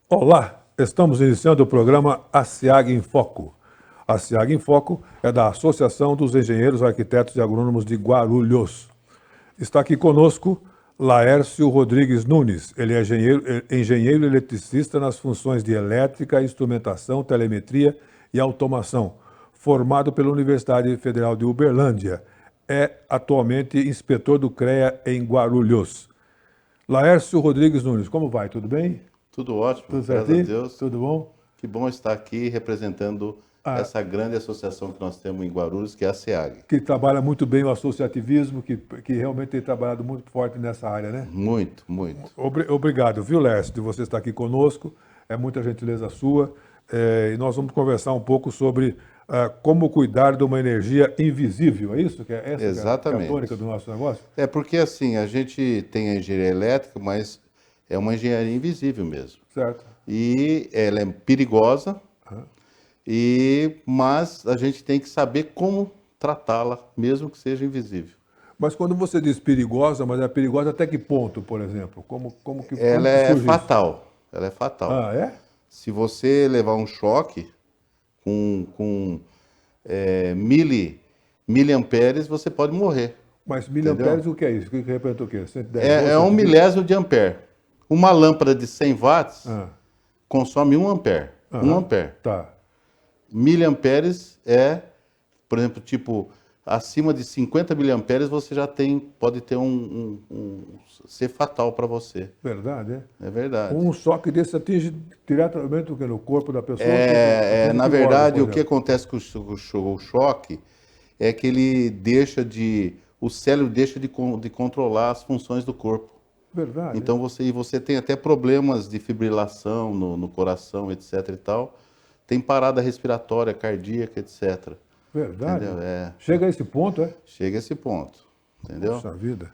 Olá, estamos iniciando o programa ASEAG em Foco. A ASEAG em Foco é da Associação dos Engenheiros, Arquitetos e Agrônomos de Guarulhos. Está aqui conosco Laércio Rodrigues Nunes. Ele é engenheiro eletricista nas funções de elétrica, instrumentação, telemetria e automação, formado pela Universidade Federal de Uberlândia. É atualmente inspetor do CREA em Guarulhos. Laércio Rodrigues Nunes, como vai? Tudo bem? Tudo ótimo, Tudo graças certinho? a Deus. Tudo bom? Que bom estar aqui representando essa grande associação que nós temos em Guarulhos, que é a SEAG. Que trabalha muito bem o associativismo, que realmente tem trabalhado muito forte nessa área, né? Muito, muito. Obrigado, viu, Lércio, de você estar aqui conosco. É muita gentileza sua. E nós vamos conversar um pouco sobre como cuidar de uma energia invisível. É isso? Que é essa Exatamente. que é a tônica do nosso negócio? É porque assim, a gente tem a engenharia elétrica, mas é uma engenharia invisível mesmo. Certo. E ela é perigosa, mas a gente tem que saber como tratá-la, mesmo que seja invisível. Mas quando você diz perigosa, mas é perigosa até que ponto, por exemplo? Como Ela que é surge isso? fatal. Ela é fatal. Ah, é? Se você levar um choque com miliamperes, você pode morrer. Mas miliamperes, o que é isso? O que representa o quê? 110 É volts, um 120? milésimo de ampere. Uma lâmpada de 100 watts Ah, consome 1 ampere. 1 aham, ampere. tá. Miliamperes por exemplo, tipo, acima de 50 miliamperes você já pode ter ser fatal para você. Verdade, é? É verdade. Um choque desse atinge diretamente o quê? No corpo da pessoa? Na Que verdade, órgão, o por que exemplo? acontece com o choque é que o cérebro deixa de controlar as funções do corpo. Verdade. Então você tem até problemas de fibrilação no coração, etc e tal. Tem parada respiratória, cardíaca, etc. Verdade. Entendeu? Chega a esse ponto, é? Chega a esse ponto, entendeu? Puxa vida.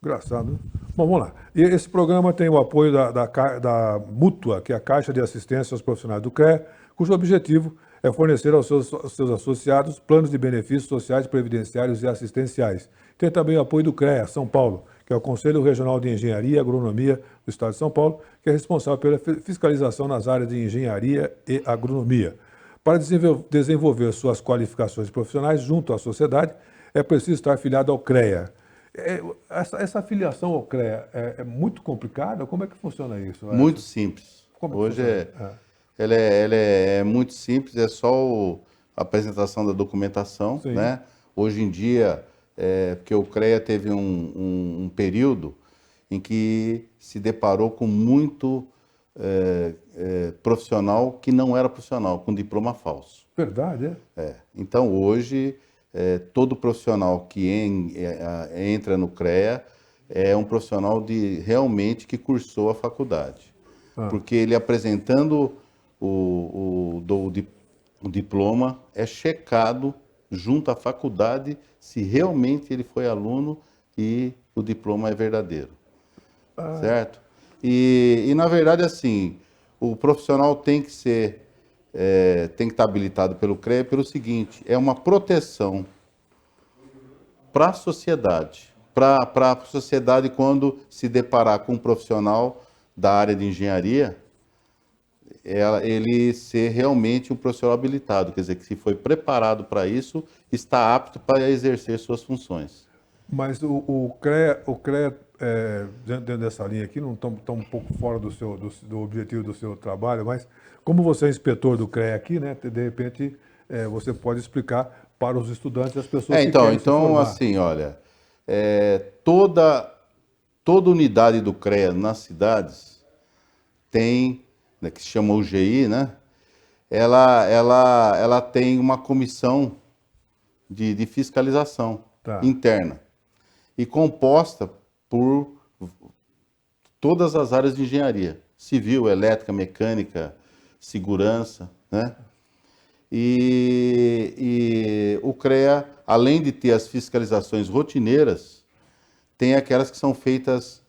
Engraçado, né? Bom, vamos lá. E esse programa tem o apoio da Mútua, que é a Caixa de Assistência aos Profissionais do CREA, cujo objetivo é fornecer aos seus associados planos de benefícios sociais, previdenciários e assistenciais. Tem também o apoio do CREA São Paulo, que é o Conselho Regional de Engenharia e Agronomia do Estado de São Paulo, que é responsável pela fiscalização nas áreas de engenharia e agronomia. Para desenvolver suas qualificações profissionais junto à sociedade, é preciso estar filiado ao CREA. Essa filiação ao CREA é muito complicada? Como é que funciona isso? Muito simples. Como é que Hoje funciona? ela é muito simples, é só a apresentação da documentação, Sim. né? Hoje em dia, porque o CREA teve um período em que se deparou com muito profissional que não era profissional, com diploma falso. Verdade, é? Então, hoje, todo profissional que entra no CREA é um profissional realmente que cursou a faculdade. Porque ele apresentando o diploma, é checado junto à faculdade se realmente ele foi aluno e o diploma é verdadeiro. Certo? E na verdade, assim, o profissional tem que estar habilitado pelo CREA pelo seguinte, é uma proteção para a sociedade. Para a sociedade, quando se deparar com um profissional da área de engenharia, ele ser realmente um profissional habilitado, quer dizer, que se foi preparado para isso, está apto para exercer suas funções. Mas o CREA dentro dessa linha aqui, não estão um pouco fora do objetivo do seu trabalho, mas como você é inspetor do CREA aqui, né, de repente você pode explicar para os estudantes, as pessoas que querem se formar. Assim, olha, toda unidade do CREA nas cidades tem, né, que se chama UGI, né? Ela tem uma comissão de fiscalização interna e composta por todas as áreas de engenharia. civil, elétrica, mecânica, segurança, né? E o CREA, além de ter as fiscalizações rotineiras, tem aquelas que são feitas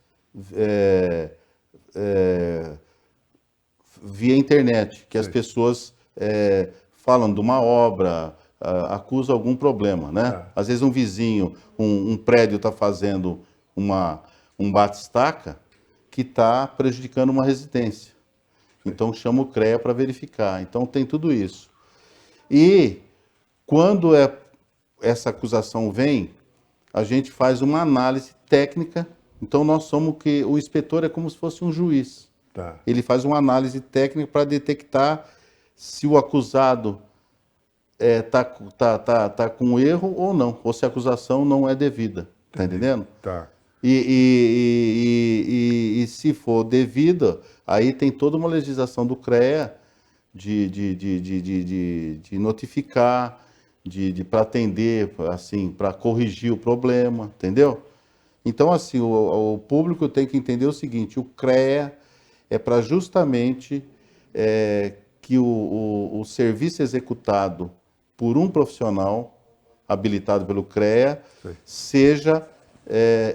via internet, que as pessoas falam de uma obra, acusam algum problema, né? Às vezes um vizinho, um prédio está fazendo um bate-estaca que está prejudicando uma residência. Então chama o CREA para verificar. Então tem tudo isso. E quando essa acusação vem, a gente faz uma análise técnica. Então nós somos o inspetor é como se fosse um juiz. Tá. Ele faz uma análise técnica para detectar se o acusado tá com erro ou não, ou se a acusação não é devida. Tá entendendo? Tá. E se for devida, aí tem toda uma legislação do CREA de notificar, para atender, assim, para corrigir o problema, entendeu? Então, assim, o público tem que entender o seguinte: o CREA é para justamente que o serviço executado por um profissional habilitado pelo CREA seja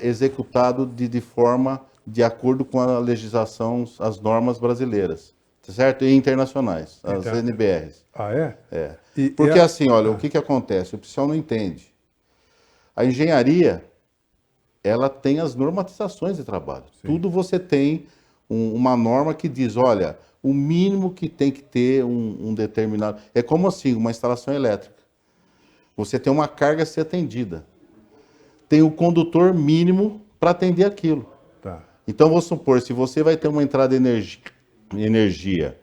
executado de forma de acordo com a legislação, as normas brasileiras, certo? E internacionais, as NBRs. Ah, é? É. Porque assim, olha, o que acontece? O pessoal não entende. A engenharia, ela tem as normatizações de trabalho. Sim. Tudo você tem uma norma que diz, olha, o mínimo que tem que ter um determinado... É como assim, uma instalação elétrica. Você tem uma carga a ser atendida. Tem o condutor mínimo para atender aquilo. Tá. Então, vamos supor, se você vai ter uma entrada de energia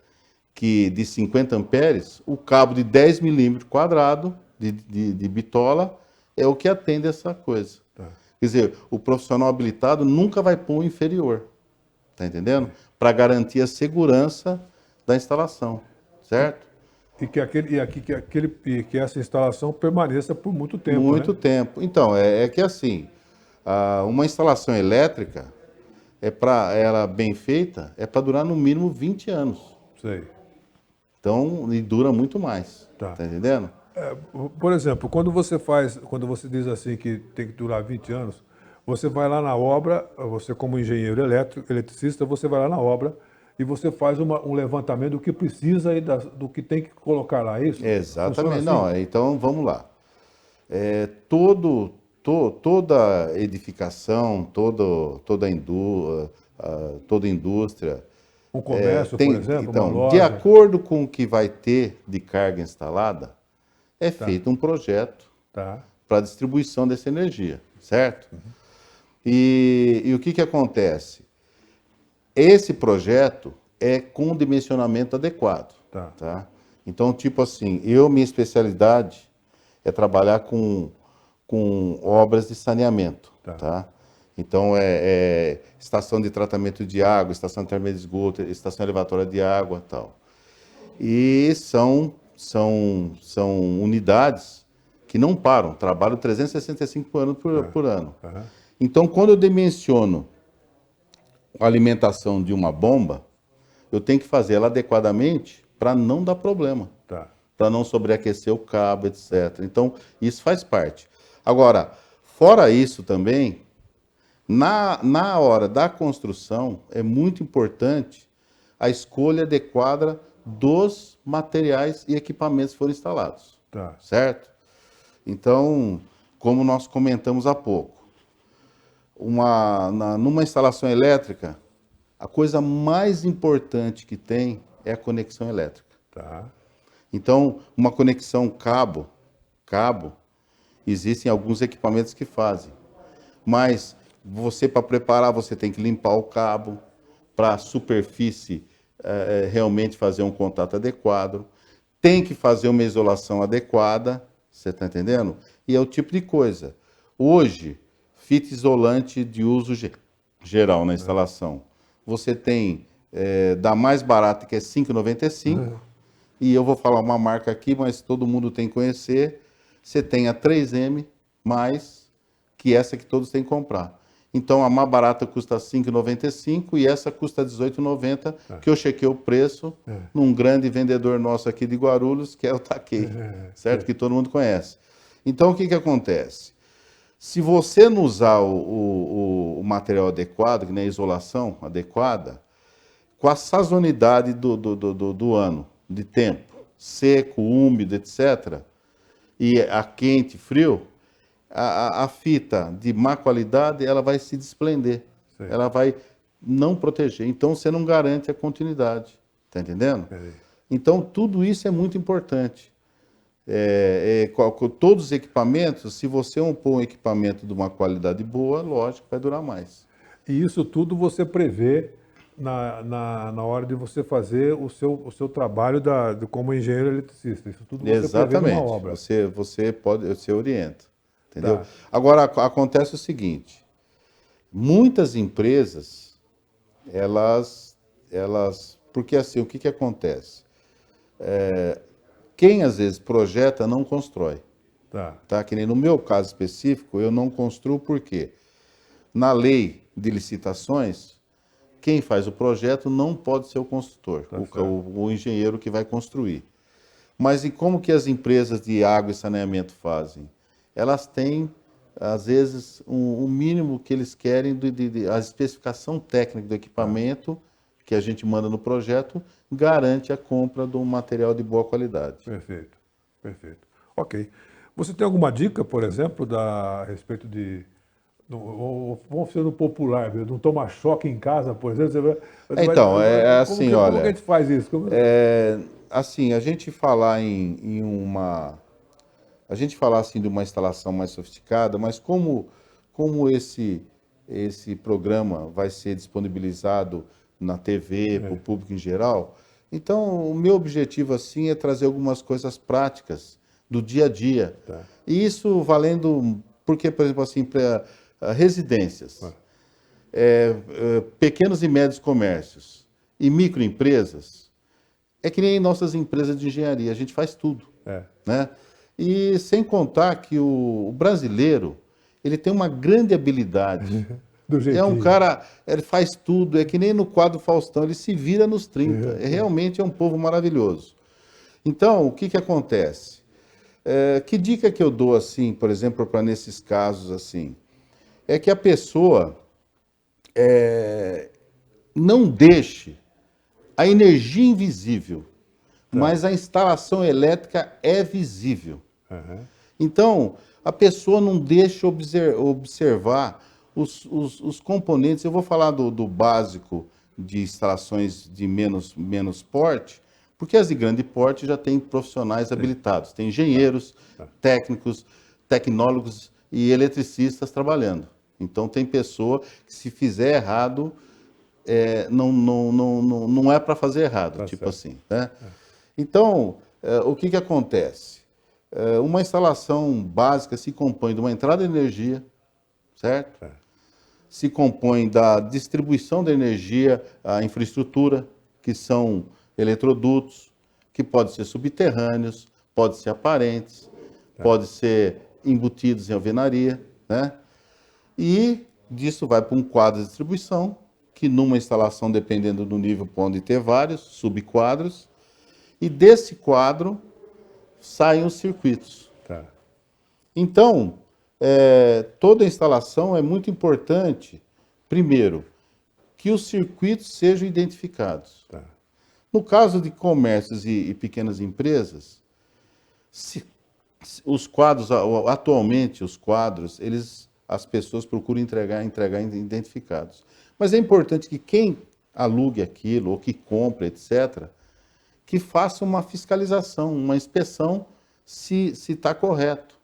de 50 amperes, o cabo de 10 milímetros quadrado de bitola é o que atende essa coisa. Tá. Quer dizer, o profissional habilitado nunca vai pôr o inferior. Tá entendendo? Para garantir a segurança da instalação, certo? E que essa instalação permaneça por muito tempo. Muito tempo. Então, é que assim, uma instalação elétrica, ela bem feita, é para durar no mínimo 20 anos. Sei. Então, e dura muito mais. Tá entendendo? Por exemplo, quando você diz assim que tem que durar 20 anos, você vai lá na obra, você como engenheiro eletricista, você vai lá na obra e você faz um levantamento do que precisa e do que tem que colocar lá, é isso? Exatamente. Assim? Não, então vamos lá. Toda edificação, toda indústria... Um comércio, por exemplo, então, uma loja... De acordo com o que vai ter de carga instalada, feito um projeto para distribuição dessa energia, certo? Uhum. E o que acontece? Esse projeto é com dimensionamento adequado. Tá? Então, tipo assim, minha especialidade é trabalhar com obras de saneamento. Tá? Então, estação de tratamento de água, estação de tratamento de esgoto, estação elevatória de água e tal. E são unidades que não param, trabalham 365 anos por ano. Uhum. Então, quando eu dimensiono a alimentação de uma bomba, eu tenho que fazer ela adequadamente para não dar problema, para não sobreaquecer o cabo, etc. Então, isso faz parte. Agora, fora isso também, na hora da construção, é muito importante a escolha adequada dos materiais e equipamentos que foram instalados, certo? Então, como nós comentamos há pouco, numa instalação elétrica, a coisa mais importante que tem é a conexão elétrica. Então, uma conexão cabo, existem alguns equipamentos que fazem. Mas para preparar, você tem que limpar o cabo, para a superfície realmente fazer um contato adequado. Tem que fazer uma isolação adequada, você está entendendo? E é o tipo de coisa. Hoje, fita isolante de uso geral na instalação. Você tem da mais barata, que é R$ 5,95, e eu vou falar uma marca aqui, mas todo mundo tem que conhecer. Você tem a 3M, que essa que todos têm que comprar. Então a mais barata custa R$ 5,95 e essa custa R$ 18,90, que eu chequei o preço num grande vendedor nosso aqui de Guarulhos, que é o Takei, certo? Que todo mundo conhece. Então o que acontece? Se você não usar o material adequado, que nem a isolação adequada, com a sazonalidade do ano, de tempo, seco, úmido, etc., e a quente, frio, a fita de má qualidade, ela vai se desprender. Sim. Ela vai não proteger. Então, você não garante a continuidade. Está entendendo? Então, tudo isso é muito importante. Com todos os equipamentos, se você pôr um equipamento de uma qualidade boa, lógico, vai durar mais. E isso tudo você prevê na hora de você fazer o seu trabalho como engenheiro eletricista. Isso tudo você Exatamente. prevê numa obra. Você orienta. Entendeu? Tá. Agora, acontece o seguinte. Muitas empresas, porque assim, o que acontece? Quem às vezes projeta não constrói. Tá? Que nem no meu caso específico, eu não construo por quê? Na lei de licitações, quem faz o projeto não pode ser o construtor, o engenheiro que vai construir. Mas e como que as empresas de água e saneamento fazem? Elas têm, às vezes, o mínimo que eles querem, a especificação técnica do equipamento que a gente manda no projeto, garante a compra de um material de boa qualidade. Perfeito, perfeito. Ok. Você tem alguma dica, por exemplo, a respeito de... Vamos ser no popular, viu? Não tomar choque em casa, por exemplo. Então, assim, olha... Como que a gente faz isso? Assim, a gente falar a gente falar assim de uma instalação mais sofisticada, mas como esse programa vai ser disponibilizado na TV para o público em geral, então o meu objetivo assim é trazer algumas coisas práticas do dia a dia. Tá. E isso valendo, porque, por exemplo, assim, para residências, pequenos e médios comércios e microempresas, é que nem nossas empresas de engenharia, a gente faz tudo, né? E sem contar que o brasileiro, ele tem uma grande habilidade. Do jeitinho. É um cara, ele faz tudo, é que nem no quadro Faustão, ele se vira nos 30. Realmente é um povo maravilhoso. Então, o que acontece? Que dica que eu dou, assim, por exemplo, para nesses casos, assim, é que a pessoa não deixe a energia invisível, mas a instalação elétrica é visível. Então, a pessoa não deixa observar os componentes. Eu vou falar do básico de instalações de menos porte, porque as de grande porte já tem profissionais habilitados, tem engenheiros, técnicos, tecnólogos e eletricistas trabalhando. Então, tem pessoa que, se fizer errado, não é para fazer errado, tipo assim, né? Então, o que acontece? Uma instalação básica se compõe de uma entrada de energia, certo? Se compõe da distribuição da energia, a infraestrutura, que são eletrodutos, que podem ser subterrâneos, podem ser aparentes, podem ser embutidos em alvenaria, né? E disso vai para um quadro de distribuição, que numa instalação, dependendo do nível, pode ter vários subquadros, e desse quadro saem os circuitos. Então, toda instalação é muito importante, primeiro, que os circuitos sejam identificados. No caso de comércios e pequenas empresas, os quadros, atualmente os quadros, as pessoas procuram entregar identificados. Mas é importante que quem alugue aquilo, ou que compre, etc., que faça uma fiscalização, uma inspeção se está correto.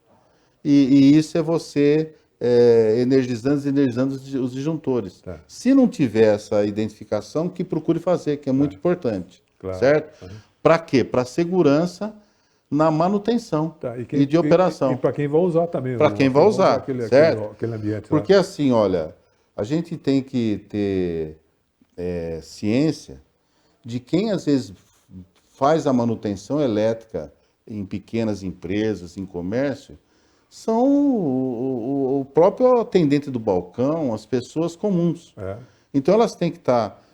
E isso é você energizando os disjuntores. Se não tiver essa identificação, que procure fazer, que é muito importante. Certo? Para quê? Para segurança na manutenção e de operação. E para quem vai usar também. Para quem vai usar, certo? Aquele ambiente. Porque assim, olha, a gente tem que ter ciência de quem às vezes faz a manutenção elétrica em pequenas empresas, em comércio, são o próprio atendente do balcão, as pessoas comuns. Então elas têm que estar,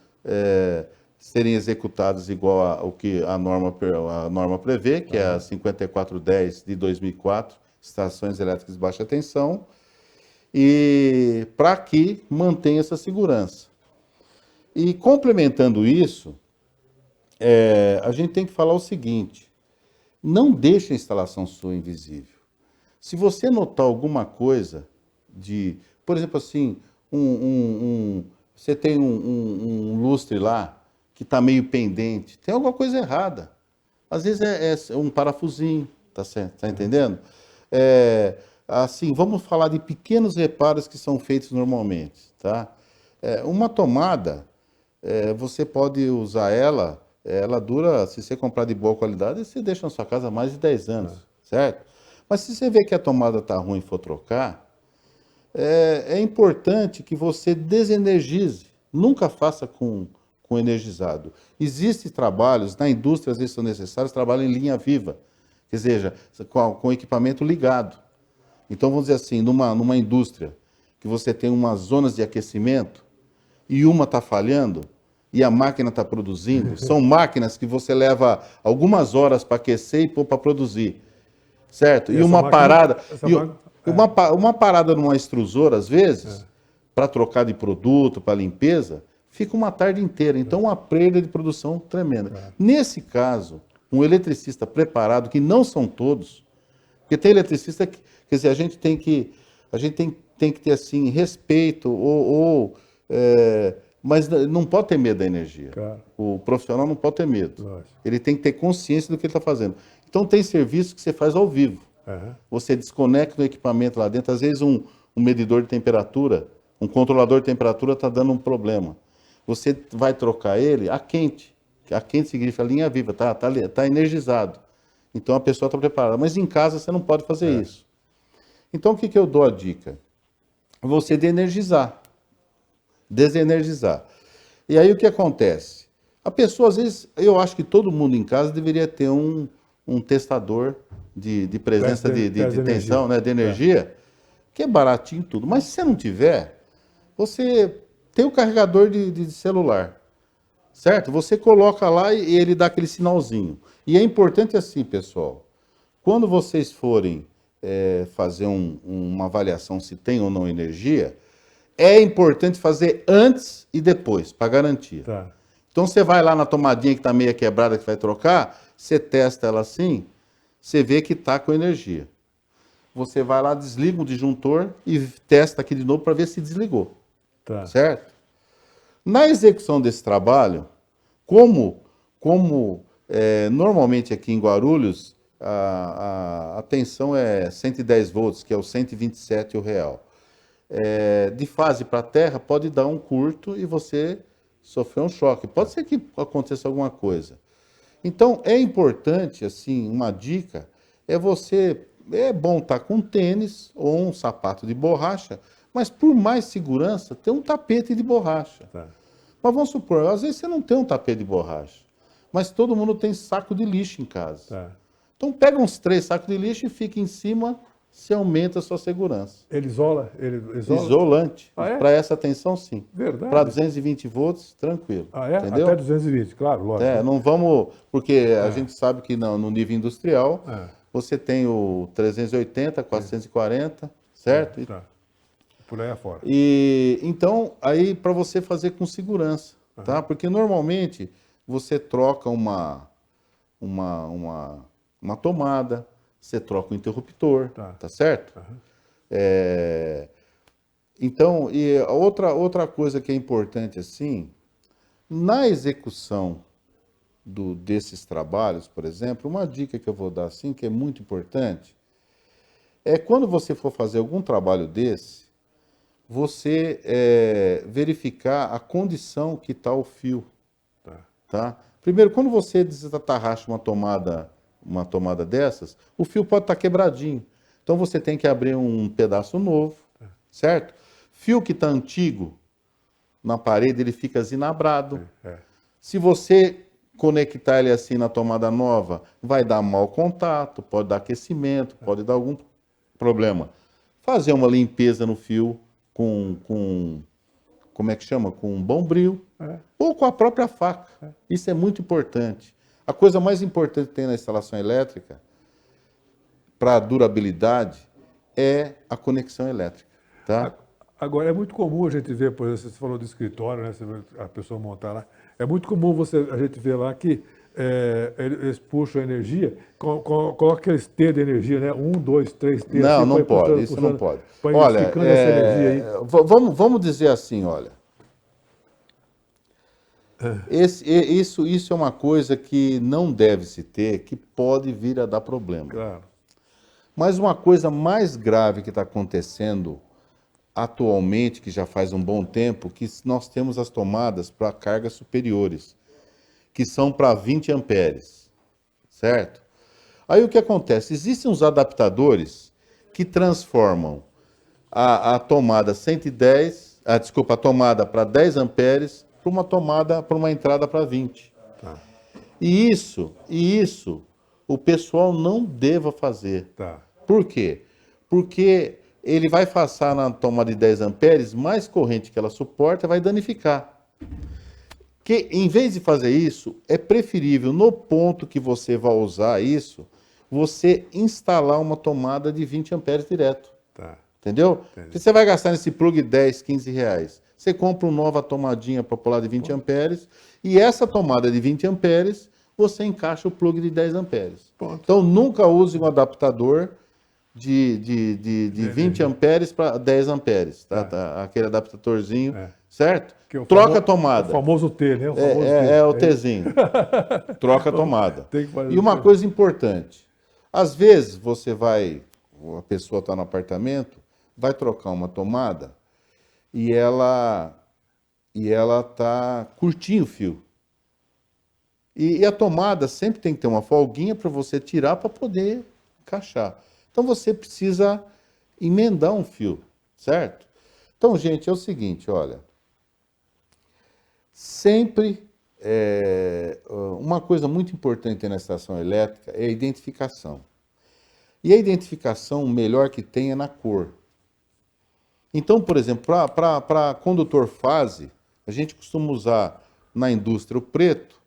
serem executadas igual ao que a norma prevê, que é a 5410 de 2004, estações elétricas de baixa tensão, e para que mantenha essa segurança. E complementando isso, a gente tem que falar o seguinte: não deixe a instalação sua invisível. Se você notar alguma coisa por exemplo, assim, você tem um lustre lá que está meio pendente, tem alguma coisa errada. Às vezes é um parafusinho, tá certo? Tá entendendo? Assim, vamos falar de pequenos reparos que são feitos normalmente, tá? Uma tomada, você pode usar ela dura, se você comprar de boa qualidade, você deixa na sua casa mais de 10 anos, certo? Mas se você vê que a tomada está ruim e for trocar, é importante que você desenergize. Nunca faça com energizado. Existem trabalhos, na indústria às vezes são necessários, trabalho em linha viva, quer seja, com equipamento ligado. Então, vamos dizer assim, numa indústria que você tem umas zonas de aquecimento e uma está falhando e a máquina está produzindo, são máquinas que você leva algumas horas para aquecer e pôr para produzir, certo? E uma parada... Uma parada numa extrusora, às vezes, para trocar de produto, para limpeza, fica uma tarde inteira. Então, uma perda de produção tremenda. Nesse caso, um eletricista preparado, que não são todos, porque tem eletricista que, quer dizer, a gente tem que ter, assim, respeito, mas não pode ter medo da energia. O profissional não pode ter medo. Ele tem que ter consciência do que ele está fazendo. Então, tem serviço que você faz ao vivo. Você desconecta o equipamento lá dentro. Às vezes um medidor de temperatura, um controlador de temperatura está dando um problema. Você vai trocar ele a quente. A quente significa linha viva, tá energizado. Então a pessoa está preparada. Mas em casa você não pode fazer isso. Então o que eu dou a dica? Você desenergizar. E aí o que acontece? A pessoa, às vezes, eu acho que todo mundo em casa deveria ter um testador de presença de tensão, né, de energia, que é baratinho tudo. Mas se você não tiver, você tem o carregador de celular, certo? Você coloca lá e ele dá aquele sinalzinho. E é importante assim, pessoal, quando vocês forem fazer uma avaliação se tem ou não energia, é importante fazer antes e depois, para garantia. Então você vai lá na tomadinha que está meio quebrada, que vai trocar, você testa ela assim, você vê que está com energia. Você vai lá, desliga o disjuntor e testa aqui de novo para ver se desligou. Certo? Na execução desse trabalho, como normalmente aqui em Guarulhos, a tensão é 110 volts, que é o 127 o real. De fase para terra, pode dar um curto e você sofrer um choque. Pode ser que aconteça alguma coisa. Então, é importante, assim, uma dica, é bom estar com tênis ou um sapato de borracha, mas por mais segurança, ter um tapete de borracha. Mas vamos supor, às vezes você não tem um tapete de borracha, mas todo mundo tem saco de lixo em casa. Então, pega uns 3 sacos de lixo e fica em cima, você aumenta a sua segurança. Ele isola? Isolante. Para essa tensão, sim. Verdade. Para 220 volts, tranquilo. Entendeu? Até 220, claro, lógico. Não vamos... Porque a gente sabe que no nível industrial, você tem o 380, 440, certo? Por aí afora. Então, aí para você fazer com segurança, tá? Porque normalmente você troca uma tomada, você troca o interruptor, tá certo? Então, e a outra coisa que é importante, assim, na execução desses trabalhos, por exemplo, uma dica que eu vou dar, assim, que é muito importante, é quando você for fazer algum trabalho desse, você verificar a condição que está o fio, tá? Primeiro, quando você desatarracha uma tomada dessas, o fio pode estar quebradinho. Então você tem que abrir um pedaço novo, certo? Fio que está antigo na parede, ele fica zinabrado. Se você conectar ele assim na tomada nova, vai dar mau contato, pode dar aquecimento, pode dar algum problema? Fazer uma limpeza no fio como é que chama? Com um bombril ou com a própria faca. Isso é muito importante. A coisa mais importante que tem na instalação elétrica, para a durabilidade, é a conexão elétrica. Tá? Agora, é muito comum a gente ver, por exemplo, você falou do escritório, né? Você vê a pessoa montar lá. É muito comum a gente ver lá que eles puxam a energia, coloca aqueles T de energia, né? 1, 2, 3 T, Não, assim, não põe pode, puxando, isso puxando, não pode. põe Olha, esticando essa energia aí. vamos dizer assim, olha. Isso é uma coisa que não deve se ter, que pode vir a dar problema. Claro. Mas uma coisa mais grave que está acontecendo atualmente, que já faz um bom tempo, que nós temos as tomadas para cargas superiores, que são para 20 amperes, certo? Aí o que acontece? Existem uns adaptadores que transformam a tomada 110, a tomada para 10 amperes para uma entrada para 20. Tá, E isso o pessoal não deva fazer. tá. Por quê? Porque ele vai passar na tomada de 10 amperes, mais corrente que ela suporta, vai danificar. Que em vez de fazer isso, é preferível, no ponto que você vai usar isso, você instalar uma tomada de 20 amperes direto. Tá. Entendeu? Entendi. Porque você vai gastar nesse plug 10, 15 reais. Você compra uma nova tomadinha popular de 20 amperes e essa tomada de 20 amperes, você encaixa o plug de 10 amperes. Ponto. Então, nunca use um adaptador de 20 amperes para 10 amperes. Tá? Aquele adaptadorzinho, certo? Que é o Troca a O tomada. famoso T, né? O famoso T. É o Tzinho. Troca a tomada. Tem que fazer E uma isso. coisa importante. Às vezes a pessoa está no apartamento, vai trocar uma tomada e ela está curtinho o fio. E a tomada sempre tem que ter uma folguinha para você tirar para poder encaixar. Então você precisa emendar um fio, certo? Então, gente, é o seguinte, olha. Sempre uma coisa muito importante na estação elétrica é a identificação. E a identificação melhor que tem é na cor. Então, por exemplo, para condutor fase, a gente costuma usar na indústria o preto,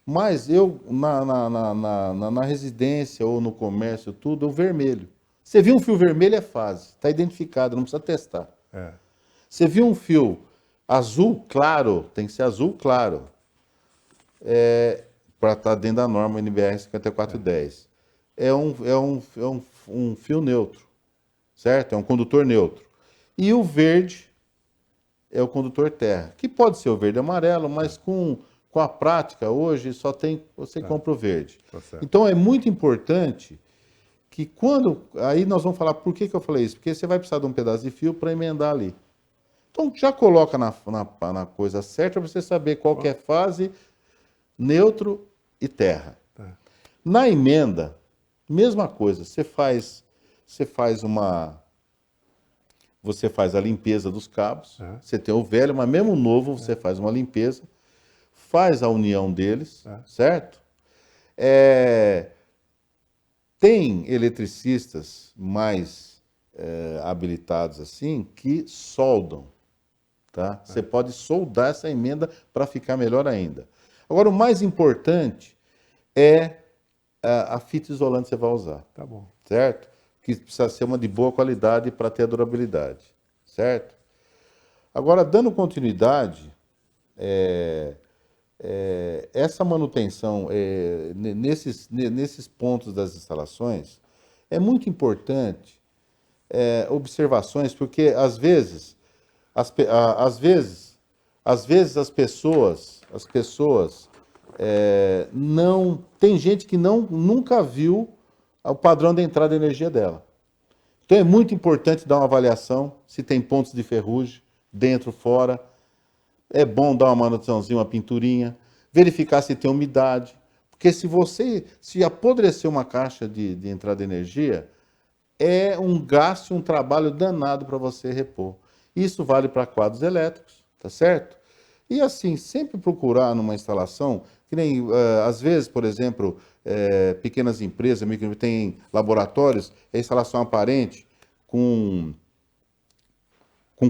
mas eu, na residência ou no comércio, tudo, o vermelho. Você viu um fio vermelho, é fase, está identificado, não precisa testar. É. Você viu um fio azul claro, tem que ser azul claro, para estar dentro da norma NBR 5410. É um fio neutro, certo? É um condutor neutro. E o verde é o condutor terra, que pode ser o verde e amarelo, mas com a prática hoje só tem, você compra o verde. Tá certo. Então é muito importante que aí nós vamos falar por que eu falei isso, porque você vai precisar de um pedaço de fio para emendar ali. Então já coloca na coisa certa para você saber qual que é fase, neutro e terra. Tá. Na emenda, mesma coisa, você faz a limpeza dos cabos, você tem o velho, mas mesmo o novo, você faz uma limpeza, faz a união deles, certo? Tem eletricistas mais habilitados assim que soldam, tá? Você pode soldar essa emenda para ficar melhor ainda. Agora, o mais importante é a fita isolante que você vai usar. Tá bom. Certo? Que precisa ser uma de boa qualidade para ter a durabilidade, certo? Agora, dando continuidade, essa manutenção nesses pontos das instalações é muito importante observações, porque às vezes as pessoas não tem gente que nunca viu o padrão de entrada de energia dela. Então é muito importante dar uma avaliação se tem pontos de ferrugem dentro, fora. É bom dar uma manutençãozinha, uma pinturinha, verificar se tem umidade, porque se apodrecer uma caixa de entrada de energia, é um gasto e um trabalho danado para você repor. Isso vale para quadros elétricos, tá certo? E assim, sempre procurar numa instalação, que nem, às vezes, por exemplo, pequenas empresas, tem laboratórios, é instalação aparente, com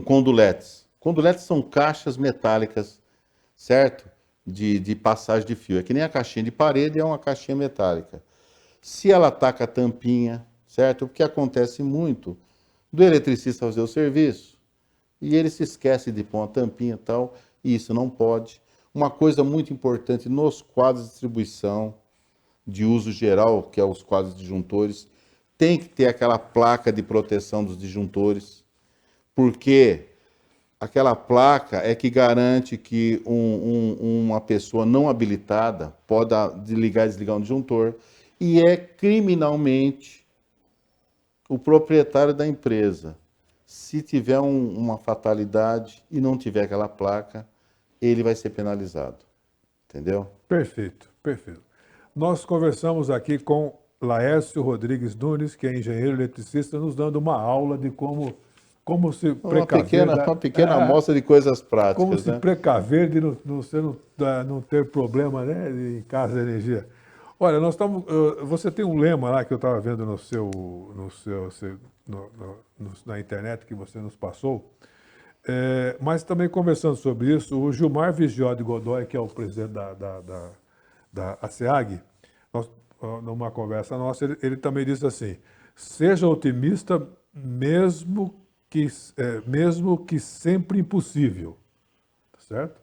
conduletes. Conduletes são caixas metálicas, certo? De passagem de fio. É que nem a caixinha de parede, é uma caixinha metálica. Se ela ataca a tampinha, certo? O que acontece muito do eletricista fazer o serviço e ele se esquece de pôr uma tampinha e tal, e isso não pode. Uma coisa muito importante nos quadros de distribuição de uso geral, que é os quadros disjuntores, tem que ter aquela placa de proteção dos disjuntores, porque aquela placa é que garante que uma pessoa não habilitada pode ligar e desligar um disjuntor, e é criminalmente o proprietário da empresa. Se tiver uma fatalidade e não tiver aquela placa, ele vai ser penalizado. Entendeu? Perfeito, perfeito. Nós conversamos aqui com Laércio Rodrigues Nunes, que é engenheiro eletricista, nos dando uma aula de como se precaver. Uma pequena amostra de coisas práticas. Como se precaver de não ter problema, né, em casa de energia. Olha, você tem um lema lá que eu estava vendo na internet que você nos passou, mas também conversando sobre isso, o Gilmar Vigiode Godoy, que é o presidente da ASEAG, numa conversa nossa, ele também disse assim: seja otimista mesmo que sempre impossível. Certo?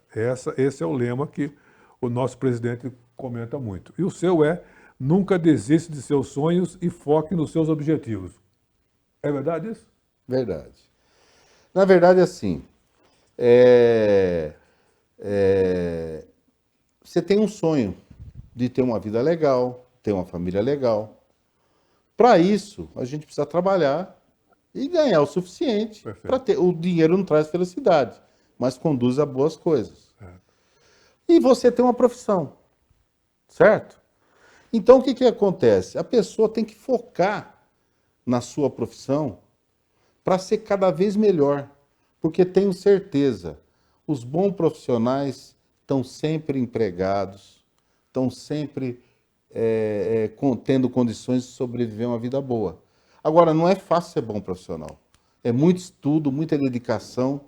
Esse é o lema que o nosso presidente comenta muito. E o seu nunca desista de seus sonhos e foque nos seus objetivos. É verdade isso? Verdade. Na verdade, assim, você tem um sonho de ter uma vida legal, ter uma família legal. Para isso, a gente precisa trabalhar e ganhar o suficiente para ter. O dinheiro não traz felicidade, mas conduz a boas coisas. E você tem uma profissão, certo? Então, o que acontece? A pessoa tem que focar na sua profissão para ser cada vez melhor, porque tenho certeza, os bons profissionais estão sempre empregados, estão sempre tendo condições de sobreviver uma vida boa. Agora, não é fácil ser bom profissional. É muito estudo, muita dedicação,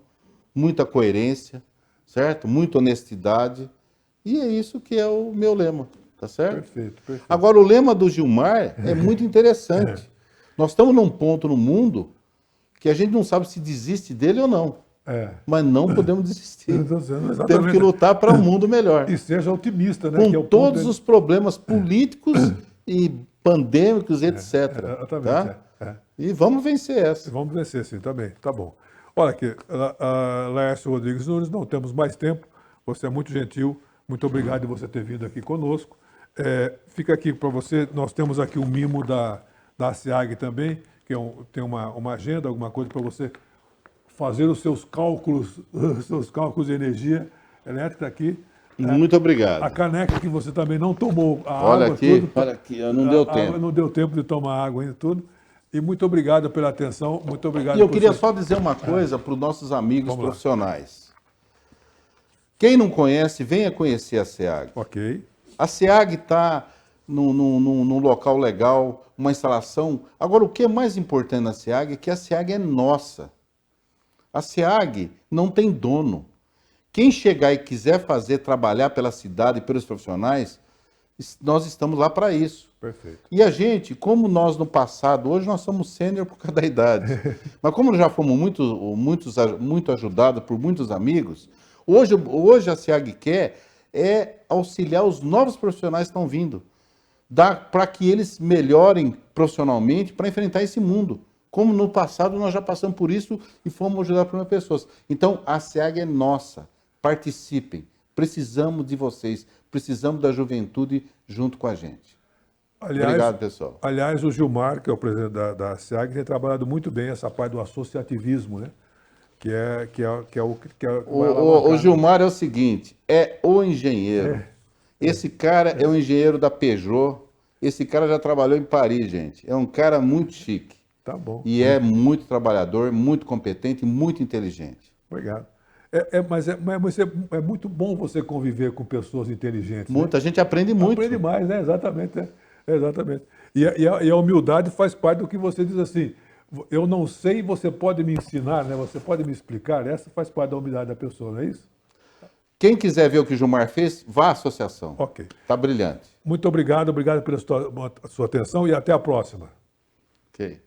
muita coerência, certo? Muita honestidade. E é isso que é o meu lema, tá certo? Perfeito, perfeito. Agora, o lema do Gilmar é muito interessante. Nós estamos num ponto no mundo que a gente não sabe se desiste dele ou não. Mas não podemos desistir. Temos que lutar para um mundo melhor. E seja otimista, né? Com todos os problemas políticos e pandêmicos, etc. Exatamente. Tá? E vamos vencer essa. Vamos vencer, sim, tá bem, tá bom. Olha aqui, Laércio Rodrigues Nunes, não temos mais tempo. Você é muito gentil. Muito obrigado de você ter vindo aqui conosco. Fica aqui para você, nós temos aqui um mimo da ASEAG também, que tem uma agenda, alguma coisa para você fazer os seus cálculos de energia elétrica aqui. Muito obrigado. A caneca que você também não tomou a olha água. Aqui, olha aqui, não deu tempo. Não deu tempo de tomar água ainda tudo. E muito obrigado pela atenção, muito obrigado. E eu queria só dizer uma coisa para os nossos amigos profissionais. Quem não conhece, venha conhecer a SEAG. Ok. A SEAG está num local legal, uma instalação. Agora, o que é mais importante na SEAG é que a SEAG é nossa. A SEAG não tem dono. Quem chegar e quiser trabalhar pela cidade e pelos profissionais, nós estamos lá para isso. Perfeito. E a gente, como nós no passado, hoje nós somos sênior por causa da idade, mas como já fomos muito ajudados por muitos amigos, hoje a SEAG quer auxiliar os novos profissionais que estão vindo, para que eles melhorem profissionalmente para enfrentar esse mundo. Como no passado nós já passamos por isso e fomos ajudar por pessoas. Então a SEAG é nossa. Participem. Precisamos de vocês. Precisamos da juventude junto com a gente. Obrigado, pessoal. Aliás, o Gilmar, que é o presidente da SEAG, tem trabalhado muito bem essa parte do associativismo, né? O Gilmar é o seguinte, é o engenheiro. Esse cara é o engenheiro da Peugeot. Esse cara já trabalhou em Paris, gente. É um cara muito chique. Tá bom. E é muito trabalhador, muito competente, muito inteligente. Obrigado. Mas é muito bom você conviver com pessoas inteligentes. Muito, né? A gente aprende muito. Aprende mais, né? Exatamente. Exatamente. E a humildade faz parte do que você diz assim. Eu não sei, você pode me ensinar, né? Você pode me explicar. Essa faz parte da humildade da pessoa, não é isso? Quem quiser ver o que o Gilmar fez, vá à associação. Ok. Tá brilhante. Muito obrigado pela sua atenção e até a próxima. Ok.